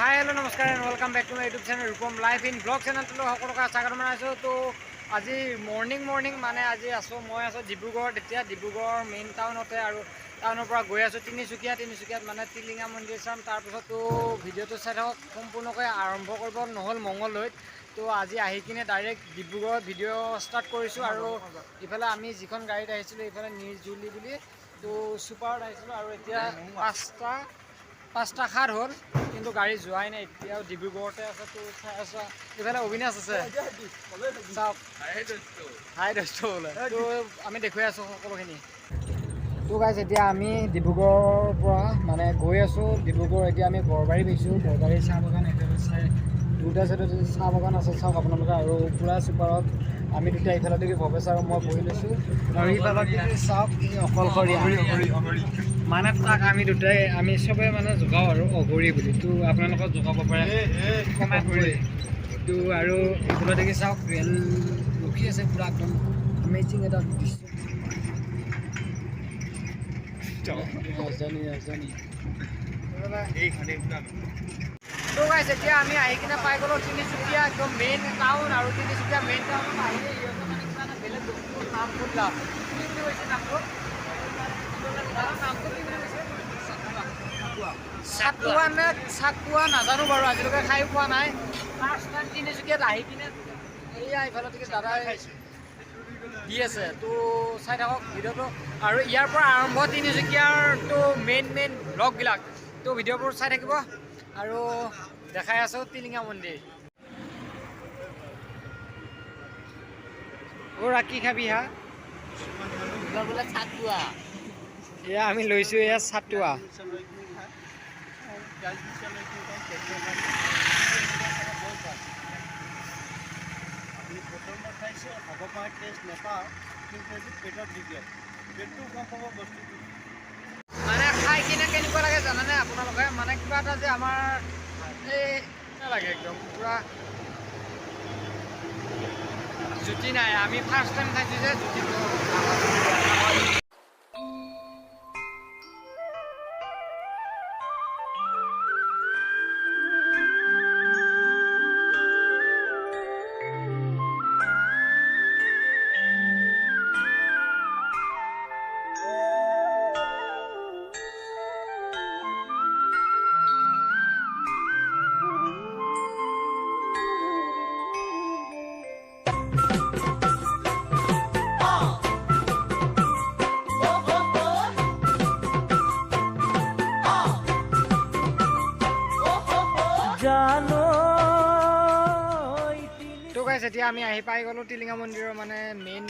হাই hello' নমস্কাৰ and welcome back to my YouTube channel Rupam live in blog চেনেলটোলৈ সকলোকে স্বাগতম জনাইছোঁ। তো আজি মৰ্ণিং মানে আজি মই আছোঁ ডিব্ৰুগড়ত। এতিয়া ডিব্ৰুগড়ৰ মেইন টাউনতে আৰু টাউনৰ পৰা গৈ আছোঁ তিনিচুকীয়াত মানে টিলিঙা মন্দিৰ চাম। তাৰপিছতো ভিডিঅ'টো চাই থাকক, সম্পূৰ্ণকৈ আৰম্ভ কৰিব নহ'ল মঙলদৈত। তো আজি আহি কিনে ডাইৰেক্ট ডিব্ৰুগড়ত ভিডিঅ' ষ্টাৰ্ট কৰিছোঁ। আৰু ইফালে আমি যিখন গাড়ীত আহিছিলোঁ ইফালে নিৰ্জুলি বুলি, তো ছুপাৰত আহিছিলোঁ। আৰু এতিয়া 5:07 হ'ল, কিন্তু গাড়ী যোৱাই নাই, এতিয়াও ডিব্ৰুগড়তে আছে। তো চাই আছোঁ ইফালে অবিনাশ আছে, চাওক হাই দস্ত বোলে। তো আমি দেখুৱাই আছোঁ সকলোখিনি। তো গাইজ এতিয়া আমি ডিব্ৰুগড়ৰ পৰা মানে গৈ আছোঁ ডিব্ৰুগড়। এতিয়া আমি বৰবাৰী পাইছোঁ। বৰবাৰী চাহ বাগান একেবাৰে চাই দুটা চাইডত চাহ বাগান আছে, চাওক আপোনালোকে। আৰু পুৰা ছুপাৰত আমি দুটা ইফালে দেখি ভৱেশ আৰু মই বহি লৈছোঁ। আৰু ইফালত চাওক অকলশৰীয়া মানে তাক আমি চবেই মানে জোকাওঁ আৰু অঘৰী বুলি। তো আপোনালোকক জোকাব পাৰে কমেণ্ট কৰি। তো আৰু এইফালে দেখি চাওক ৰেল ৰখি আছে, পুৰা একদম এমেজিং এটা দৃশ্য। ৰাজধানী তো গাইজ এতিয়া আমি আহি কিনে পাই গ'লোঁ তিনিচুকীয়া একদম মেইন টাউন। আৰু তিনিচুকীয়া মেইন টাউনত আহিলে ইহঁতে মানে কিবা এটা বেলেগ বস্তুৰ নাম সুধিলা, কি বুলি কৈছে নামটো কি বুলি কৈছে? চাকুৱা নাজানো বাৰু, আজিলৈকে খাই পোৱা নাই। ফাৰ্ষ্ট টাইম তিনিচুকীয়াত আহি কিনে এয়া ইফালে দাদাই দি আছে। তো চাই থাকক ভিডিঅ'টো। আৰু ইয়াৰ পৰা আৰম্ভ তিনিচুকীয়াৰটো মেইন ব্লগবিলাক। তো ভিডিঅ'বোৰ চাই থাকিব। আৰু দেখাই আছোঁ টিলিঙা মন্দিৰ। কি খাবি হা? এয়া আমি লৈছোঁ এয়া চাটুৱা। মানে খাই কিনে কেনেকুৱা লাগে জানেনে আপোনালোকে? মানে কিবা এটা যে আমাৰ এই লাগে একদম পুৰা জুতি নাই। আমি ফাৰ্ষ্ট টাইম খাইছোঁ যে জুতিটো। তো গাইজ এতিয়া আমি আহি পাই গ'লোঁ টিলিঙা মন্দিৰৰ মানে মেইন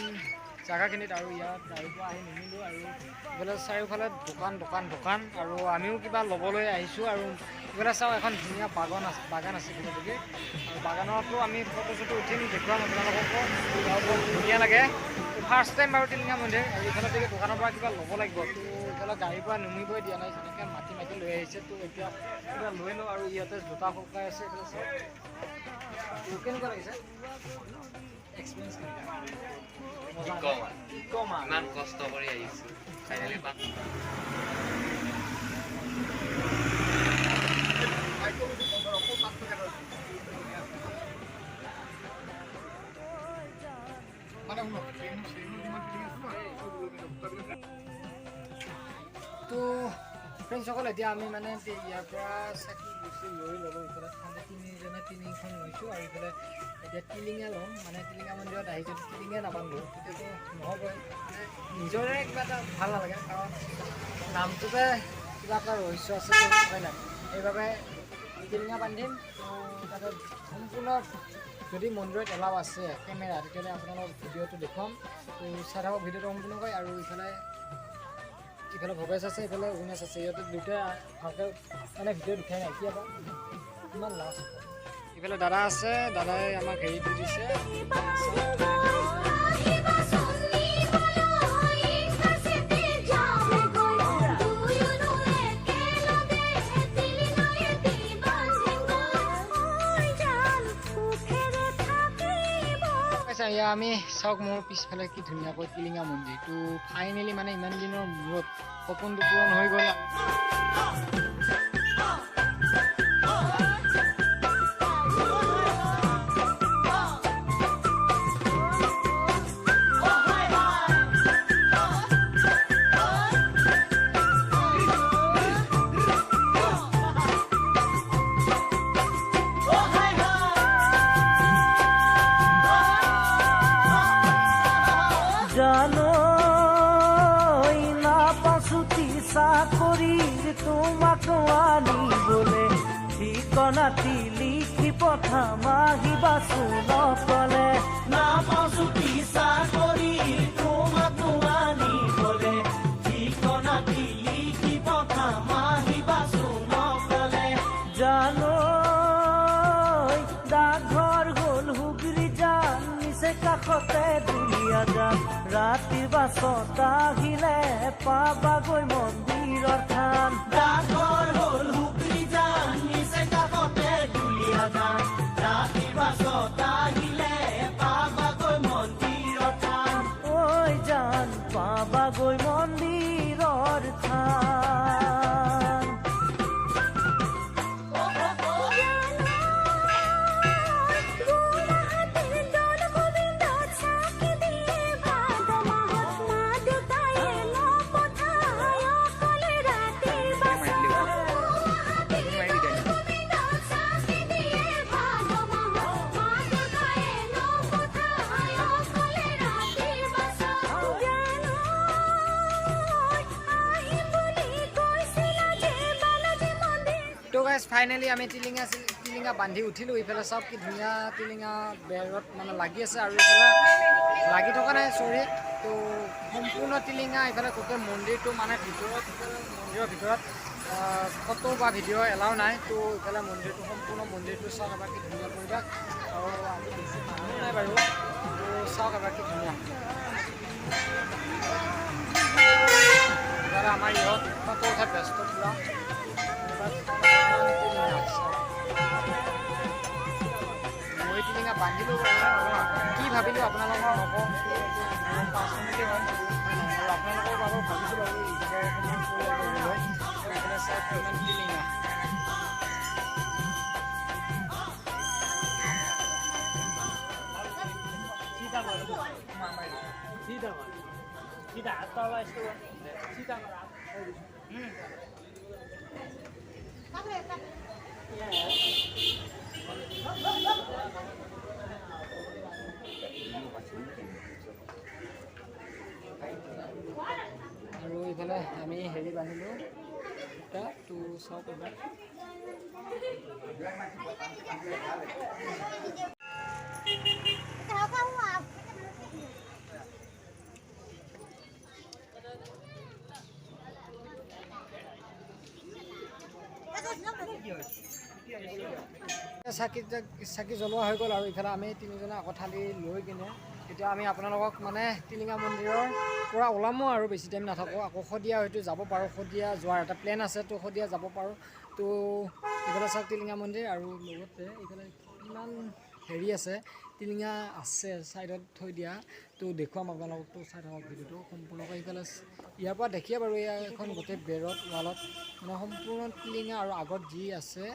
জেগাখিনিত। আৰু ইয়াত গাড়ীৰ পৰা আহি নিমিলোঁ। আৰু এইফালে চাৰিওফালে দোকান আৰু আমিও কিবা ল'বলৈ আহিছোঁ। আৰু এইফালে চাওঁ এখন ধুনীয়া বাগান আছে গতিকে। আৰু বাগানতো আমি ফটো চটো উঠিম, দেখুৱাম আপোনালোককো। বৰ ধুনীয়া লাগে। ফাৰ্ষ্ট টাইম বাৰু টিলিঙা মন্দিৰ। আৰু ইফালে দেখি দোকানৰ পৰা কিবা ল'ব লাগিব। তো এইফালে গাড়ীৰ পৰা নুমিবই দিয়া নাই, যেনেকৈ মাতি লৈ আহিছে। তো এতিয়া কিবা লৈ লওঁ। আৰু ইয়াতে জোতা শুকাই আছে। এইফালে চাওক কেনেকুৱা লাগিছে এক্সপিৰিয়েঞ্চ? ইমান কষ্ট কৰি আহিছোঁ ফাইনেলি পাম। তো ফ্ৰেণ্ডসকল এতিয়া আমি মানে ইয়াৰ পৰা চাকি গুচি লৈ ল'লোঁ। ইফালে তিনিখন লৈছোঁ। আৰু ইফালে এতিয়া টিলিঙা ল'ম। মানে টিলিঙা মন্দিৰত আহি যদি টিলিঙা নাবান্ধোঁ তেতিয়াতো নহ'বই। মানে নিজৰে কিবা এটা ভাল নালাগে, কাৰণ নামটোতে কিবা এটা ৰহস্য আছে, হয় নাই? সেইবাবে টিলিঙা বান্ধিম। তো তাতে সম্পূৰ্ণ যদি মন্দিৰত এলাও আছে কেমেৰা, তেতিয়াহ'লে আপোনালোকক ভিডিঅ'টো দেখুৱাম। তো চাই থাকক ভিডিঅ'টো সম্পূৰ্ণকৈ। আৰু ইফালে ভৱেশ আছে, ইফালে অবিনাশ আছে। সিহঁতে দুটাই ভালকৈ মানে ভিডিঅ'ত উঠাই নাই কিবা ইমান লাজ। ইফালে দাদা আছে, দাদাই আমাক হেৰি দি দিছে। এয়া আমি চাওক মোৰ পিছফালে কি ধুনীয়াকৈ টিলিঙা মন্দিৰটো ফাইনেলি মানে ইমান দিনৰ মূৰত সপোনটো পূৰণ হৈ গ'ল। ঠিকনাটি লিখি পঠাম আহিবাচো নকলে নাপাচুতি চাকৰি তোমাক আনিবলে ঠিকনাটি লিখি পঠাম আহিবাচো নকলে জানো ডাকঘৰ গ'ল হুগৰি যান নিচে কাষতে দুলীয়া যান ৰাতিৰ বাছত আহিলে পাবাগৈ মন্দিৰৰ থান ডাকঘৰ হ'ল হুগৰি যান নিচে কাষতে দুলীয়া যান ৰাতিৰ বাছত আহিলে পাবাগৈ মন্দিৰৰ থান ঐ যান পাবাগৈ মন্দিৰৰ থান তো গাইজ ফাইনেলি আমি টিলিঙা বান্ধি উঠিলোঁ ইফালে চব কি ধুনীয়া টিলিঙা বেৰত মানে লাগি আছে আৰু ইফালে লাগি থকা নাই চৰি তো সম্পূৰ্ণ টিলিঙা ইফালে গোটেই মন্দিৰটো মানে মন্দিৰৰ ভিতৰত ফটো বা ভিডিঅ' এলাও নাই তো ইফালে মন্দিৰটো সম্পূৰ্ণ মন্দিৰটো চাওক এবাৰ কি ধুনীয়া পৰিৱেশ আৰু আমি বেছি মানুহ নাই বাৰু তো চাওক এবাৰ কি ধুনীয়া এবাৰ আমাৰ ইহঁত ফটো উঠাত ব্যস্ত পুৰা মই টিলিঙা বান্ধিলোঁ কি ভাবিলোঁ আপোনালোকৰ নকওঁ পাৰ্চনেলি হয় আৰু আপোনালোকৰ বাৰু ভাবিছোঁ বাৰু টিলিঙা আৰু ইফালে আমি হেৰি বান্ধিলোঁ এটা তো চাওক এবাৰ চাকি জ্বলোৱা হৈ গ'ল আৰু ইফালে আমি তিনিজনে আকৌ থালি লৈ কিনে এতিয়া আমি আপোনালোকক মানে টিলিঙা মন্দিৰৰ পৰা ওলামো আৰু বেছি টাইম নাথাকোঁ আকৌ শদিয়া হয়তো যাব পাৰোঁ শদিয়া যোৱাৰ এটা প্লেন আছে তো শদিয়া যাব পাৰোঁ তো ইফালে চাওক টিলিঙা মন্দিৰ আৰু লগতে ইফালে কিমান হেৰি আছে টিলিঙা আছে ছাইডত থৈ দিয়া তো দেখুৱাম আপোনালোকতো চাই থাকক ভিডিঅ'টো সম্পূৰ্ণকৈ ইফালে ইয়াৰ পৰা দেখিয়ে বাৰু এখন গোটেই বেৰত ৱালত মানে সম্পূৰ্ণ টিলিঙা আৰু আগত যি আছে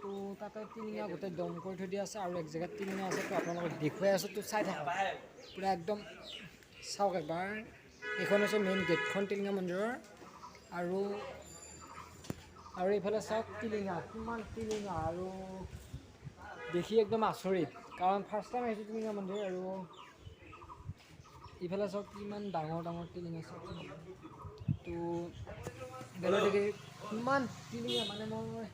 তো তাতে টিলিঙা গোটেই দম কৰি থৈ দিয়া আছে আৰু এক জেগাত টিলিঙা আছে তো আপোনালোকক দেখুৱাই আছোঁ তো চাই থাকক পূৰা একদম চাওক একবাৰ এইখন হৈছে মেইন গেটখন টিলিঙা মন্দিৰৰ আৰু এইফালে চাওক টিলিঙা কিমান টিলিঙা আৰু দেখি একদম আচৰিত কাৰণ ফাৰ্ষ্ট টাইম আহিছোঁ টিলিঙা মন্দিৰ আৰু ইফালে চাওক কিমান ডাঙৰ ডাঙৰ টিলিঙা চাওক তো বেলেগ দেখি কিমান টিলিঙা মানে মই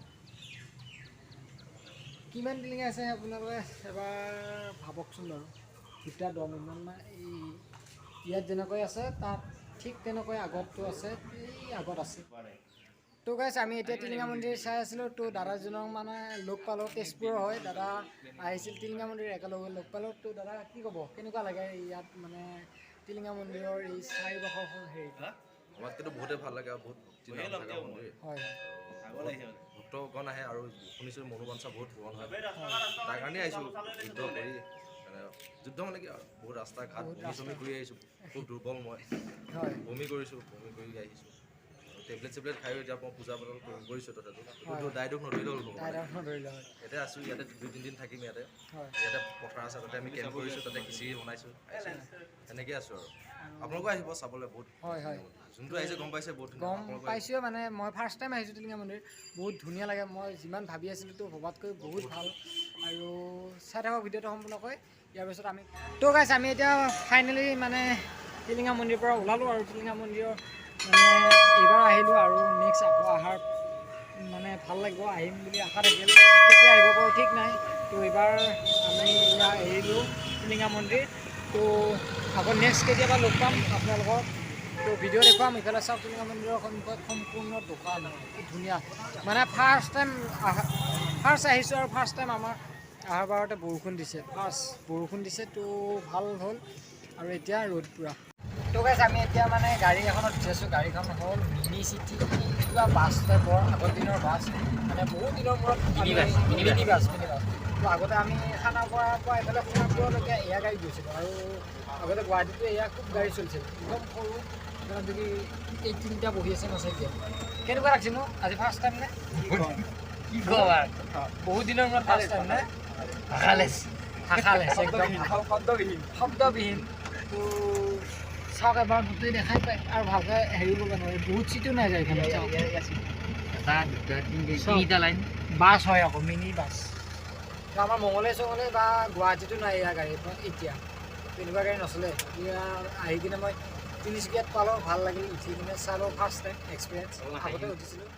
কিমান টিলিঙা আছে আপোনালোকে এবাৰ ভাবকচোন বাৰু দুটা 10 মিনিটমান মানে এই ইয়াত যেনেকৈ আছে তাত ঠিক তেনেকৈ আগতটো আছে এই আগত আছে তো গাইছ আমি এতিয়া টিলিঙা মন্দিৰ চাই আছিলোঁ তো দাদাজনক মানে লগ পালোঁ তেজপুৰৰ হয় দাদা আহিছিল টিলিঙা মন্দিৰ একেলগে লগ পালোঁ তো দাদা কি ক'ব কেনেকুৱা লাগে ইয়াত মানে টিলিঙা মন্দিৰৰ এই চাৰিডোখৰ হেৰি আমাতকৈতো বহুতেই ভাল লাগে আৰু বহুত মন্দিৰ হয় ভক্তগণ আহে আৰু শুনিছোঁ মনোবাঞ্ছা বহুত পূৰণ হয় তাৰ কাৰণেই আহিছোঁ যুদ্ধ কৰি যুদ্ধ মানে কি আৰু বহুত ৰাস্তা ঘাট বমি কৰি আহিছোঁ খুব দুৰ্বল মই বমি কৰিছোঁ বমি কৰি আহিছোঁ টেবলেট চেবলেট খায়ো এতিয়া মই পূজা পাতল কৰিছোঁ তথাপিও দায় দুখ নধৰিলেও ইয়াতে আছোঁ ইয়াতে 2-3 দিন থাকিম ইয়াতে পথাৰ আছে তাতে আমি কেম্প কৰিছোঁ তাতে খিচিৰি বনাইছোঁ এনেকৈ আছোঁ আৰু আপোনালোকো আহিব চাবলৈ বহুত হয় যোনটো আহিছে গম পাইছে বহুত গম পাইছোঁ মানে মই ফাৰ্ষ্ট টাইম আহিছোঁ টিলিঙা মন্দিৰ বহুত ধুনীয়া লাগে মই যিমান ভাবি আছিলোঁ তো ভবাতকৈ বহুত ভাল আৰু চাই থাকক ভিডিঅ'টো সম্পূৰ্ণকৈ ইয়াৰ পিছত আমি তো গাইছ আমি এতিয়া ফাইনেলি মানে টিলিঙা মন্দিৰৰ পৰা ওলালোঁ আৰু টিলিঙা মন্দিৰৰ মানে এইবাৰ আহিলোঁ আৰু নেক্সট আকৌ অহাৰ মানে ভাল লাগিব আহিম বুলি আশা থাকিল কেতিয়া আহিব পাৰোঁ ঠিক নাই তো এইবাৰ আমি এৰিলোঁ টিলিঙা মন্দিৰ তো আকৌ নেক্সট কেতিয়াবা লগ পাম আপোনালোকক তো ভিডিঅ' দেখুৱাম ইফালে চাওক টিলিঙা মন্দিৰৰ সন্মুখত সম্পূৰ্ণ দোকান কি ধুনীয়া মানে ফাৰ্ষ্ট আহিছোঁ আৰু ফাৰ্ষ্ট টাইম আমাৰ অহাৰ বাৰতে বৰষুণ দিছে তো ভাল হ'ল আৰু এতিয়া ৰ'দ পূৰা তো গাইছ আমি এতিয়া মানে গাড়ী এখনত উঠি আছোঁ গাড়ীখন হ'ল মিনি চিটি কিবা বাছ টাইপৰ আগৰ দিনৰ বাছ মানে বহুত দিনৰ মূৰত মিনি বাছ তো আগতে আমি খানাপাৰাৰ পৰা এইফালে সোণাপুৰলৈকে এয়া গাড়ী গৈছিলোঁ আৰু আগতে গুৱাহাটীতো এয়া খুব গাড়ী চলিছিল একদম সৰু যদি এই তিনিটা বহি আছে নচাইকে কেনেকুৱা লাগিছে মোক আজি ফাৰ্ষ্ট টাইম নে কি কওঁ আৰু বহুত দিনৰ মূৰত ফাৰ্ষ্ট টাইম নে ভাষালেছ একদম শব্দবিহীন তো চাওক এবাৰ গোটেই দেখাই পায় আৰু ভালকৈ হেৰি কৰিব নোৱাৰে বহুত চিটো নাই যায় এখানে তিনিটা লাইন বাছ হয় আকৌ মিনি বাছ তো আমাৰ মঙলে চঙলে বা গুৱাহাটীতো নাই এয়া গাড়ী এতিয়া তেনেকুৱা গাড়ী নচলে এতিয়া আহি কিনে মই তিনিচুকীয়াত পালোঁ ভাল লাগিল উঠি কিনে চালোঁ ফাৰ্ষ্ট টাইম এক্সপিৰিয়েঞ্চ আগতে উঠিছিলোঁ